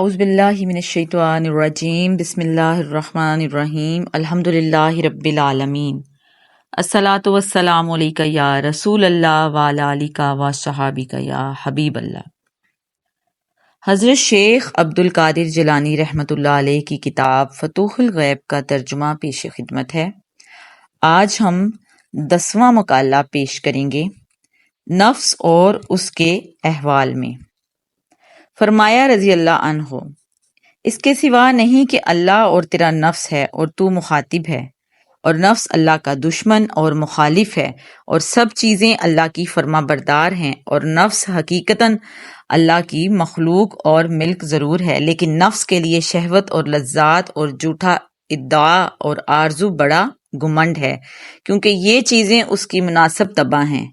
اعوذ باللہ من الشیطان الرجیم بسم اللہ الرحمن الرحیم الحمد للہ رب العالمین الصلاۃ والسلام علیکہ یا رسول اللہ وعلی آلکہ وصحابکہ یا حبیب اللہ۔ حضرت شیخ عبد القادر جیلانی رحمۃ اللہ علیہ کی کتاب فتوح الغیب کا ترجمہ پیش خدمت ہے۔ آج ہم 10واں مقالہ پیش کریں گے، نفس اور اس کے احوال میں۔ فرمایا رضی اللہ عنہ، اس کے سوا نہیں کہ اللہ اور تیرا نفس ہے اور تو مخاطب ہے، اور نفس اللہ کا دشمن اور مخالف ہے، اور سب چیزیں اللہ کی فرما بردار ہیں، اور نفس حقیقتاً اللہ کی مخلوق اور ملک ضرور ہے، لیکن نفس کے لیے شہوت اور لذات اور جھوٹا ادعا اور آرزو بڑا گھمنڈ ہے، کیونکہ یہ چیزیں اس کی مناسب تبع ہیں۔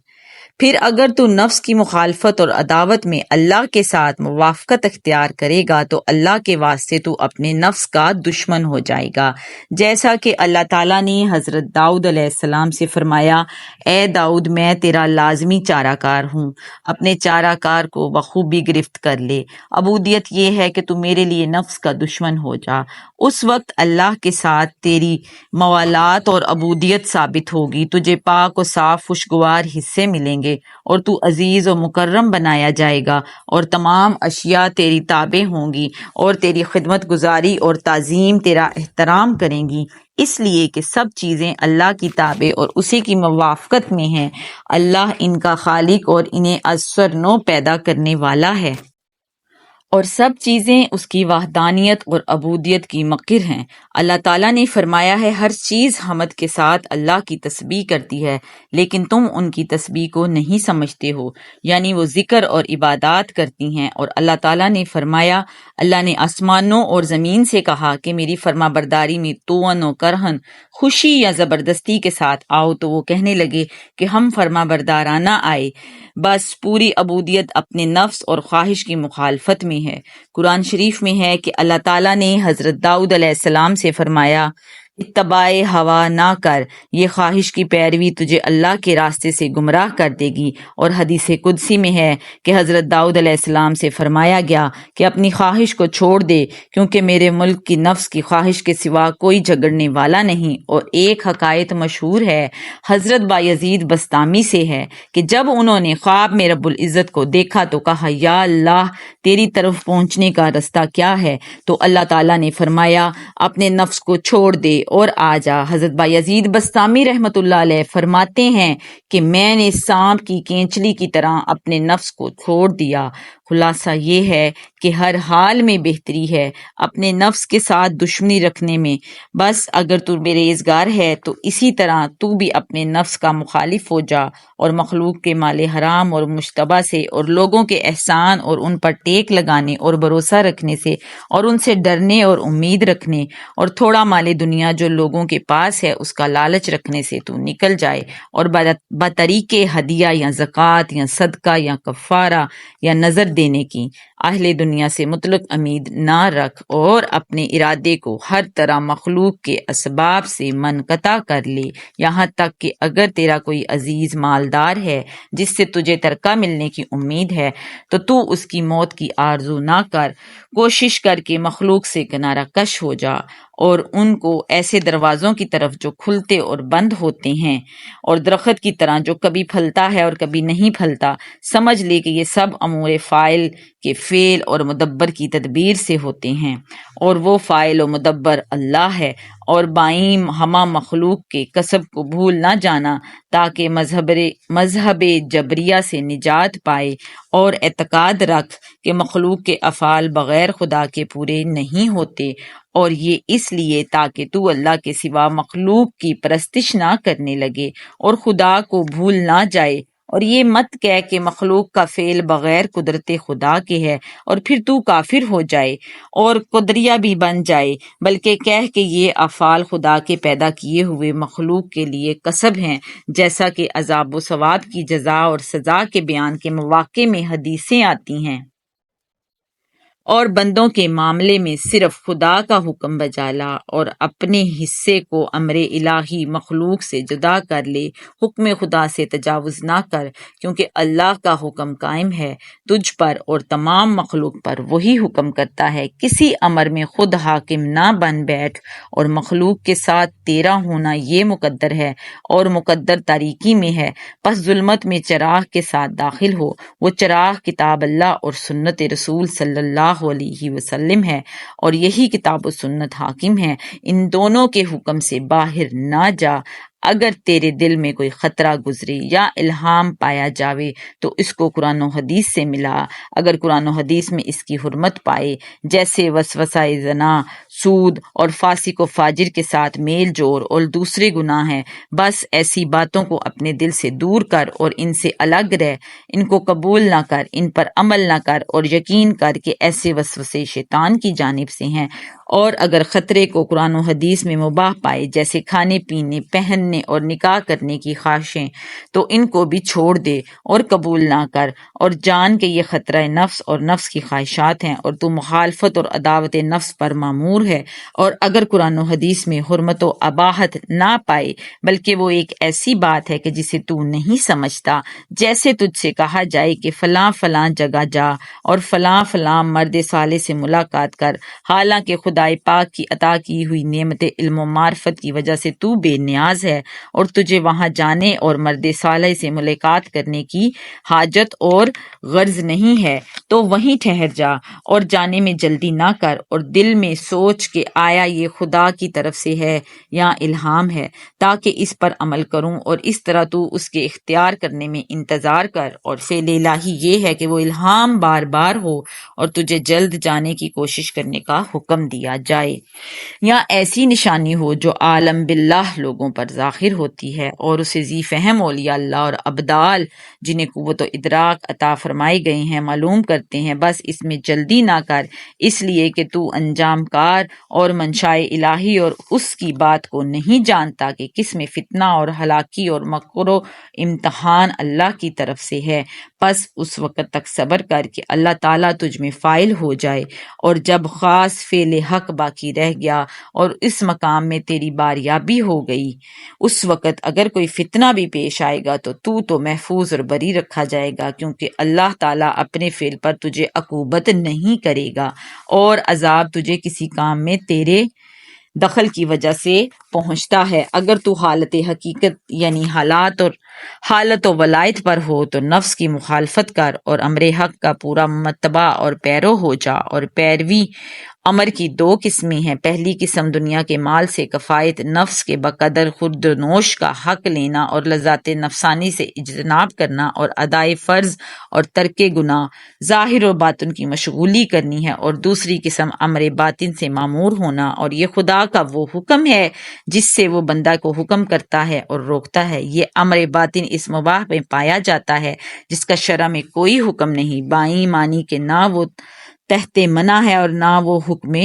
پھر اگر تو نفس کی مخالفت اور عداوت میں اللہ کے ساتھ موافقت اختیار کرے گا تو اللہ کے واسطے تو اپنے نفس کا دشمن ہو جائے گا، جیسا کہ اللہ تعالیٰ نے حضرت داؤد علیہ السلام سے فرمایا، اے داؤد میں تیرا لازمی چارہ کار ہوں، اپنے چارہ کار کو بخوبی گرفت کر لے۔ عبودیت یہ ہے کہ تو میرے لیے نفس کا دشمن ہو جا، اس وقت اللہ کے ساتھ تیری موالات اور عبودیت ثابت ہوگی، تجھے پاک و صاف خوشگوار حصے ملیں گے اور تو عزیز و مکرم بنایا جائے گا، اور تمام اشیاء تیری تابع ہوں گی اور تیری خدمت گزاری اور تعظیم تیرا احترام کریں گی، اس لیے کہ سب چیزیں اللہ کی تابع اور اسی کی موافقت میں ہیں۔ اللہ ان کا خالق اور انہیں از سر نو پیدا کرنے والا ہے، اور سب چیزیں اس کی وحدانیت اور عبودیت کی مقر ہیں۔ اللہ تعالیٰ نے فرمایا ہے، ہر چیز حمد کے ساتھ اللہ کی تسبیح کرتی ہے، لیکن تم ان کی تسبیح کو نہیں سمجھتے ہو، یعنی وہ ذکر اور عبادات کرتی ہیں۔ اور اللہ تعالیٰ نے فرمایا، اللہ نے آسمانوں اور زمین سے کہا کہ میری فرما برداری میں توأن و کرہن، خوشی یا زبردستی کے ساتھ آؤ، تو وہ کہنے لگے کہ ہم فرما بردارانہ آئے، بس پوری عبودیت اپنے نفس اور خواہش کی مخالفت میں ہے۔ قرآن شریف میں ہے کہ اللہ تعالیٰ نے حضرت داؤد علیہ السلام سے فرمایا، اتباع ہوا نہ کر، یہ خواہش کی پیروی تجھے اللہ کے راستے سے گمراہ کر دے گی۔ اور حدیث قدسی میں ہے کہ حضرت داؤد علیہ السلام سے فرمایا گیا کہ اپنی خواہش کو چھوڑ دے، کیونکہ میرے ملک کی نفس کی خواہش کے سوا کوئی جھگڑنے والا نہیں۔ اور ایک حکایت مشہور ہے، حضرت بایزید بسطامی سے ہے کہ جب انہوں نے خواب میں رب العزت کو دیکھا تو کہا، یا اللہ، تیری طرف پہنچنے کا رستہ کیا ہے؟ تو اللہ تعالیٰ نے فرمایا، اپنے نفس کو چھوڑ دے اور آ جا۔ حضرت بایزید بسطامی رحمۃ اللہ علیہ فرماتے ہیں کہ میں نے سانپ کی کینچلی کی طرح اپنے نفس کو چھوڑ دیا۔ خلاصہ یہ ہے کہ ہر حال میں بہتری ہے اپنے نفس کے ساتھ دشمنی رکھنے میں۔ بس اگر تو بےریزگار ہے تو اسی طرح تو بھی اپنے نفس کا مخالف ہو جا، اور مخلوق کے مال حرام اور مشتبہ سے، اور لوگوں کے احسان اور ان پر ٹیک لگانے اور بھروسہ رکھنے سے، اور ان سے ڈرنے اور امید رکھنے، اور تھوڑا مال دنیا جو لوگوں کے پاس ہے اس کا لالچ رکھنے سے تو نکل جائے، اور بطریق ہدیہ یا زکوٰۃ یا صدقہ یا کفارہ یا نذر دینے کی اہل دنیا سے مطلق امید نہ رکھ، اور اپنے ارادے کو ہر طرح مخلوق کے اسباب سے منقطع کر لے، یہاں تک کہ اگر تیرا کوئی عزیز مالدار ہے جس سے تجھے ترکہ ملنے کی امید ہے تو اس کی موت کی آرزو نہ کر، کوشش کر کے مخلوق سے کنارہ کش ہو جا، اور ان کو ایسے دروازوں کی طرف جو کھلتے اور بند ہوتے ہیں، اور درخت کی طرح جو کبھی پھلتا ہے اور کبھی نہیں پھلتا، سمجھ لے کہ یہ سب امور فاعل کے فعل اور مدبر کی تدبیر سے ہوتے ہیں، اور وہ فاعل و مدبر اللہ ہے۔ اور بائیں ہمہ مخلوق کے کسب کو بھول نہ جانا، تاکہ مذہب جبریہ سے نجات پائے، اور اعتقاد رکھ کہ مخلوق کے افعال بغیر خدا کے پورے نہیں ہوتے، اور یہ اس لیے تاکہ تو اللہ کے سوا مخلوق کی پرستش نہ کرنے لگے اور خدا کو بھول نہ جائے، اور یہ مت کہہ کہ مخلوق کا فعل بغیر قدرت خدا کے ہے اور پھر تو کافر ہو جائے اور قدریہ بھی بن جائے، بلکہ کہہ کہ یہ افعال خدا کے پیدا کیے ہوئے مخلوق کے لیے کسب ہیں، جیسا کہ عذاب و ثواب کی جزا اور سزا کے بیان کے مواقع میں حدیثیں آتی ہیں۔ اور بندوں کے معاملے میں صرف خدا کا حکم بجا لا اور اپنے حصے کو امر الہی مخلوق سے جدا کر لے، حکم خدا سے تجاوز نہ کر، کیونکہ اللہ کا حکم قائم ہے تجھ پر اور تمام مخلوق پر، وہی حکم کرتا ہے، کسی امر میں خود حاکم نہ بن بیٹھ، اور مخلوق کے ساتھ تیرا ہونا یہ مقدر ہے اور مقدر تاریکی میں ہے، پس ظلمت میں چراغ کے ساتھ داخل ہو، وہ چراغ کتاب اللہ اور سنت رسول صلی اللہ علیہ وسلم ہے، اور یہی کتاب و سنت حاکم ہے، ان دونوں کے حکم سے باہر نہ جا، اگر تیرے دل میں کوئی خطرہ گزرے یا الہام پایا جاوے تو اس کو قرآن و حدیث سے ملا، اگر قرآن و حدیث میں اس کی حرمت پائے، جیسے وسوسہ زنا، سود اور فاسق و فاجر کے ساتھ میل جوڑ اور دوسرے گناہ ہیں، بس ایسی باتوں کو اپنے دل سے دور کر اور ان سے الگ رہ، ان کو قبول نہ کر، ان پر عمل نہ کر، اور یقین کر کہ ایسے وسوسے شیطان کی جانب سے ہیں، اور اگر خطرے کو قرآن و حدیث میں مباح پائے، جیسے کھانے پینے، پہننے اور نکاح کرنے کی خواہشیں، تو ان کو بھی چھوڑ دے اور قبول نہ کر، اور جان کہ یہ خطرہ نفس اور نفس کی خواہشات ہیں، اور تو مخالفت اور عداوت نفس پر معمور ہے، اور اگر قرآن و حدیث میں حرمت و اباحت نہ پائے بلکہ وہ ایک ایسی بات ہے کہ جسے تو نہیں سمجھتا، جیسے تجھ سے کہا جائے کہ فلاں فلاں جگہ جا اور فلاں فلاں مرد صالح سے ملاقات کر، حالانکہ خدائے پاک کی عطا کی ہوئی نعمت علم و معرفت کی وجہ سے تو بے نیاز ہے اور تجھے وہاں جانے اور مرد صالح سے ملاقات کرنے کی حاجت اور غرض نہیں ہے، تو وہیں ٹھہر جا اور جانے میں جلدی نہ کر، اور دل میں سوچ کہ آیا یہ خدا کی طرف سے ہے یا الہام ہے، تاکہ اس پر عمل کروں، اور اس طرح تو اس کے اختیار کرنے میں انتظار کر، اور فعل الہی یہ ہے کہ وہ الہام بار بار ہو اور تجھے جلد جانے کی کوشش کرنے کا حکم دیا جائے، یا ایسی نشانی ہو جو عالم باللہ لوگوں پر ظاہر ہوتی ہے، اور اسے ذی فہم اولیاء اللہ اور ابدال جنہیں قوت و ادراک عطا فرمائے گئے ہیں معلوم کرتے ہیں، بس اس میں جلدی نہ کر، اس لیے کہ تو انجام کار اور منشائے الہی اور اس کی بات کو نہیں جانتا کہ کس میں فتنہ اور ہلاکی اور مکر و امتحان اللہ کی طرف سے ہے، پس اس وقت تک صبر کر کہ اللہ تعالیٰ تجھ میں فائل ہو جائے، اور جب خاص فعل حق باقی رہ گیا اور اس مقام میں تیری باریابی ہو گئی، اس وقت اگر کوئی فتنہ بھی پیش آئے گا تو محفوظ اور بری رکھا جائے گا، کیونکہ اللہ تعالیٰ اپنے فعل پر تجھے عقوبت نہیں کرے گا، اور عذاب تجھے کسی کام میں تیرے دخل کی وجہ سے پہنچتا ہے، اگر تو حالت حقیقت یعنی حالت و ولایت پر ہو تو نفس کی مخالفت کر اور امر حق کا پورا متبع اور پیرو ہو جا، اور پیروی امر کی دو قسمیں ہیں، پہلی قسم دنیا کے مال سے کفایت نفس کے بقدر خود نوش کا حق لینا اور لذات نفسانی سے اجتناب کرنا اور ادائے فرض اور ترک گناہ ظاہر و باطن کی مشغولی کرنی ہے، اور دوسری قسم امر باطن سے معمور ہونا، اور یہ خدا کا وہ حکم ہے جس سے وہ بندہ کو حکم کرتا ہے اور روکتا ہے، یہ امر باطن اس مباح میں پایا جاتا ہے جس کا شرع میں کوئی حکم نہیں، بائیں معنی کہ نہ وہ تحت منع ہے اور نہ وہ حکم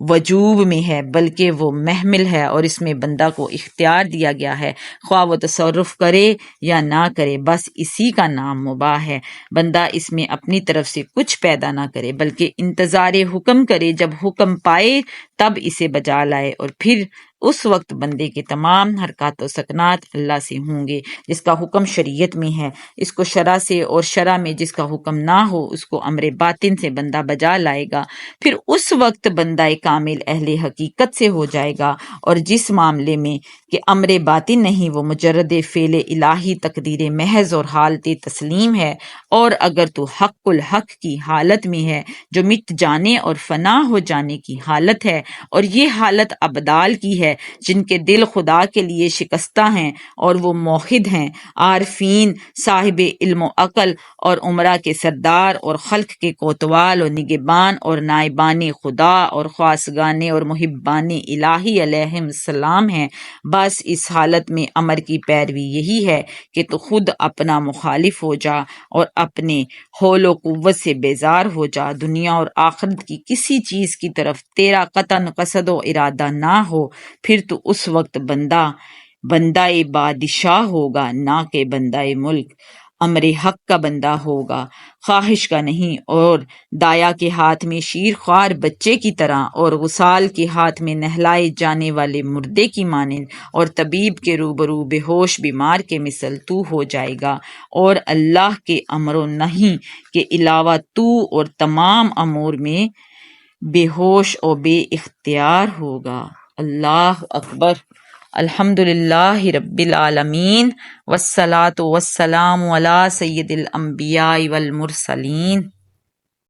وجوب میں ہے، بلکہ وہ محمل ہے اور اس میں بندہ کو اختیار دیا گیا ہے، خواہ وہ تصرف کرے یا نہ کرے، بس اسی کا نام مباح ہے، بندہ اس میں اپنی طرف سے کچھ پیدا نہ کرے بلکہ انتظار حکم کرے، جب حکم پائے تب اسے بجا لائے، اور پھر اس وقت بندے کے تمام حرکات و سکنات اللہ سے ہوں گے، جس کا حکم شریعت میں ہے اس کو شرع سے، اور شرع میں جس کا حکم نہ ہو اس کو امر باطن سے بندہ بجا لائے گا، پھر اس وقت بندہ کامل اہل حقیقت سے ہو جائے گا، اور جس معاملے میں کہ امر باطن نہیں وہ مجرد فعل الہی تقدیر محض اور حالت تسلیم ہے، اور اگر تو حق الحق کی حالت میں ہے جو مٹ جانے اور فنا ہو جانے کی حالت ہے، اور یہ حالت ابدال کی ہے جن کے دل خدا کے لیے شکستہ ہیں اور وہ موحد ہیں، عارفین، صاحب علم و عقل اور عمرہ کے سردار اور خلق کے کوتوال اور نگہبان اور نائبان خدا اور خواصگان اور محبان الہی علیہم السلام ہیں، بس اس حالت میں امر کی پیروی یہی ہے کہ تو خود اپنا مخالف ہو جا اور اپنے حول و قوت سے بیزار ہو جا، دنیا اور آخرت کی کسی چیز کی طرف تیرا قطعاً قصد و ارادہ نہ ہو، پھر تو اس وقت بندہ بادشاہ ہوگا نہ کہ بندہ ملک، امر حق کا بندہ ہوگا، خواہش کا نہیں، اور دایا کے ہاتھ میں شیر خوار بچے کی طرح، اور غسال کے ہاتھ میں نہلائے جانے والے مردے کی مانند، اور طبیب کے روبرو بے ہوش بیمار کے مثل تو ہو جائے گا، اور اللہ کے امر و نہی کے علاوہ تو اور تمام امور میں بے ہوش اور بے اختیار ہوگا۔ اللہ اکبر۔ الحمد للہ رب العالمین، والصلاة والسلام علی سید الانبیاء والمرسلین۔